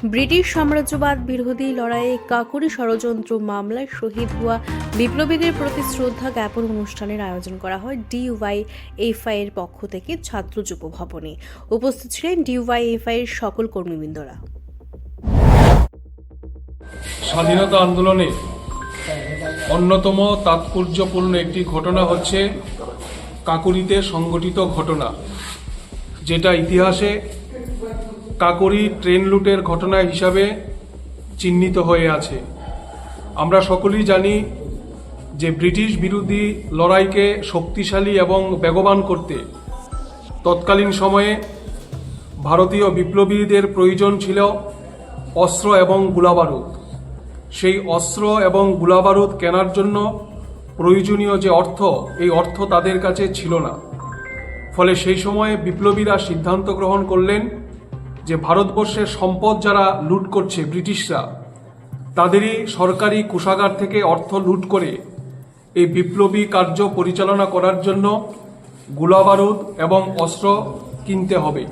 British সাম্রাজ্যবাদ বিরোধী লড়াইয়ে কাকুরি ষড়যন্ত্র মামলায় শহীদ হওয়া বিপ্লবীদের প্রতি শ্রদ্ধা জ্ঞাপন অনুষ্ঠানের আয়োজন করা হয় ডিওয়াইএফআই এর পক্ষ থেকে ছাত্র যুব ভবনে। উপস্থিত ছিলেন ডিওয়াইএফআই এর সকল কর্মীবৃন্দরা। স্বাধীনতা আন্দোলনে অন্যতম তাৎপর্যপূর্ণ একটি ঘটনা হচ্ছে কাকুরিতে সংঘটিত ঘটনা, যেটা ইতিহাসে কাকুরি ট্রেন লুটের ঘটনা হিসাবে চিহ্নিত হয়ে আছে। আমরা সকলেই জানি যে ব্রিটিশ বিরোধী লড়াইকে শক্তিশালী এবং বেগবান করতে তৎকালীন সময়ে ভারতীয় বিপ্লবীদের প্রয়োজন ছিল অস্ত্র এবং গোলাবারুদ। সেই অস্ত্র এবং গোলাবারুদ কেনার জন্য প্রয়োজনীয় যে অর্থ, এই অর্থ তাদের কাছে ছিল না। ফলে সেই সময়ে বিপ্লবীরা সিদ্ধান্ত গ্রহণ করলেন যে ভারতবর্ষের সম্পদ যারা লুট করছে ব্রিটিশরা, তাদেরই সরকারি কোষাগার থেকে অর্থ লুট করে এই বিপ্লবী কার্য পরিচালনা করার জন্য গোলাবারুদ এবং অস্ত্র কিনতে হবে।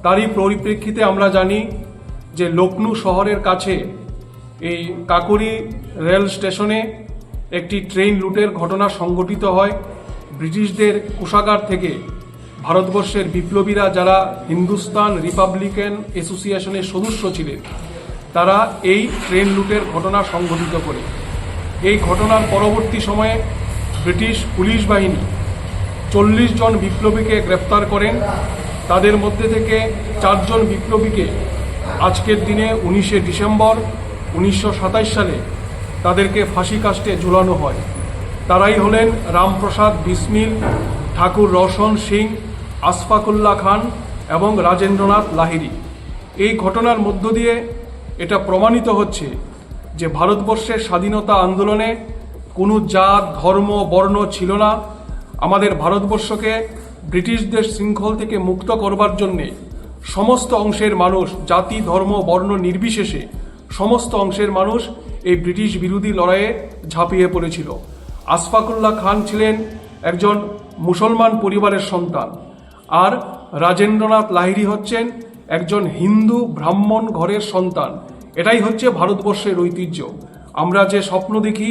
তারই পরিপ্রেক্ষিতে আমরা জানি যে লখনৌ শহরের কাছে এই কাকুরি রেল স্টেশনে একটি ট্রেন লুটের ঘটনা সংঘটিত হয়। ব্রিটিশদের কোষাগার থেকে ভারতবর্ষের বিপ্লবীরা যারা হিন্দুস্তান রিপাবলিকান অ্যাসোসিয়েশনের সদস্য ছিলেন, তারা এই ট্রেন লুটের ঘটনা সংঘটিত করে। এই ঘটনার পরবর্তী সময়ে ব্রিটিশ পুলিশ বাহিনী 40 জন বিপ্লবীকে গ্রেপ্তার করেন। তাদের মধ্যে থেকে 4 জন বিপ্লবীকে আজকের দিনে 19শে ডিসেম্বর 1927 সালে তাদেরকে ফাঁসি কাস্টে ঝুলানো হয়। তারাই হলেন রামপ্রসাদ বিসমিল, ঠাকুর রওশন সিং, আশফাকুল্লাহ খান এবং রাজেন্দ্রনাথ লাহিড়ী। এই ঘটনার মধ্য দিয়ে এটা প্রমাণিত হচ্ছে যে ভারতবর্ষের স্বাধীনতা আন্দোলনে কোনো জাত, ধর্ম, বর্ণ ছিল না। আমাদের ভারতবর্ষকে ব্রিটিশদের শৃঙ্খল থেকে মুক্ত করবার জন্যে সমস্ত অংশের মানুষ, জাতি, ধর্ম, বর্ণ নির্বিশেষে সমস্ত অংশের মানুষ এই ব্রিটিশ বিরোধী লড়াইয়ে ঝাঁপিয়ে পড়েছিল। আশফাকুল্লাহ খান ছিলেন একজন মুসলমান পরিবারের সন্তান, আর রাজেন্দ্রনাথ লাহিড়ী হচ্ছেন একজন হিন্দু ব্রাহ্মণ ঘরের সন্তান। এটাই হচ্ছে ভারতবর্ষের ঐতিহ্য। আমরা যে স্বপ্ন দেখি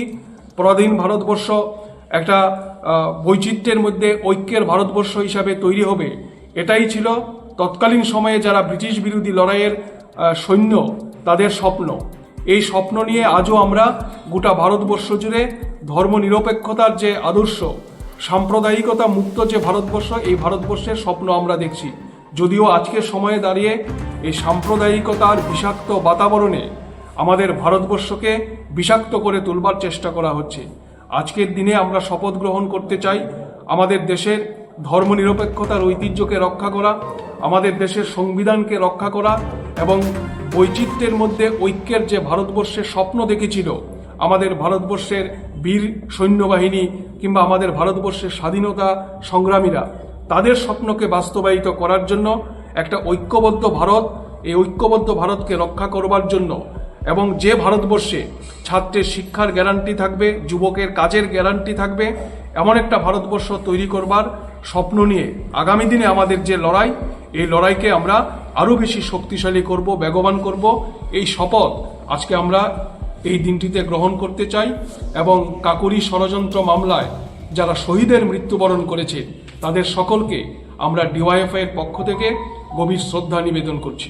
পরাধীন ভারতবর্ষ একটা বৈচিত্র্যের মধ্যে ঐক্যের ভারতবর্ষ হিসাবে তৈরি হবে, এটাই ছিল তৎকালীন সময়ে যারা ব্রিটিশ বিরোধী লড়াইয়ের সৈন্য, তাদের স্বপ্ন। এই স্বপ্ন নিয়ে আজও আমরা গোটা ভারতবর্ষ জুড়ে ধর্মনিরপেক্ষতার যে আদর্শ, সাম্প্রদায়িকতা মুক্ত যে ভারতবর্ষ, এই ভারতবর্ষের স্বপ্ন আমরা দেখছি। যদিও আজকের সময়ে দাঁড়িয়ে এই সাম্প্রদায়িকতার বিষাক্ত বাতাবরণে আমাদের ভারতবর্ষকে বিষাক্ত করে তুলবার চেষ্টা করা হচ্ছে। আজকের দিনে আমরা শপথ গ্রহণ করতে চাই আমাদের দেশের ধর্মনিরপেক্ষতার ঐতিহ্যকে রক্ষা করা, আমাদের দেশের সংবিধানকে রক্ষা করা এবং বৈচিত্র্যের মধ্যে ঐক্যের যে ভারতবর্ষের স্বপ্ন দেখেছিল আমাদের ভারতবর্ষের বীর সৈন্যবাহিনী কিংবা আমাদের ভারতবর্ষের স্বাধীনতা সংগ্রামীরা, তাদের স্বপ্নকে বাস্তবায়িত করার জন্য একটা ঐক্যবদ্ধ ভারত, এই ঐক্যবদ্ধ ভারতকে রক্ষা করবার জন্য এবং যে ভারতবর্ষে ছাত্রের শিক্ষার গ্যারান্টি থাকবে, যুবকের কাজের গ্যারান্টি থাকবে, এমন একটা ভারতবর্ষ তৈরি করবার স্বপ্ন নিয়ে আগামী দিনে আমাদের যে লড়াই, এই লড়াইকে আমরা আরও বেশি শক্তিশালী করব, বেগবান করব। এই শপথ আজকে আমরা এই দিনটিতে গ্রহণ করতে চাই এবং কাকুরি ষড়যন্ত্র মামলায় যারা শহীদের মৃত্যুবরণ করেছে তাদের সকলকে আমরা ডিওয়াইএফআই এর পক্ষ থেকে গভীর শ্রদ্ধা নিবেদন করছি।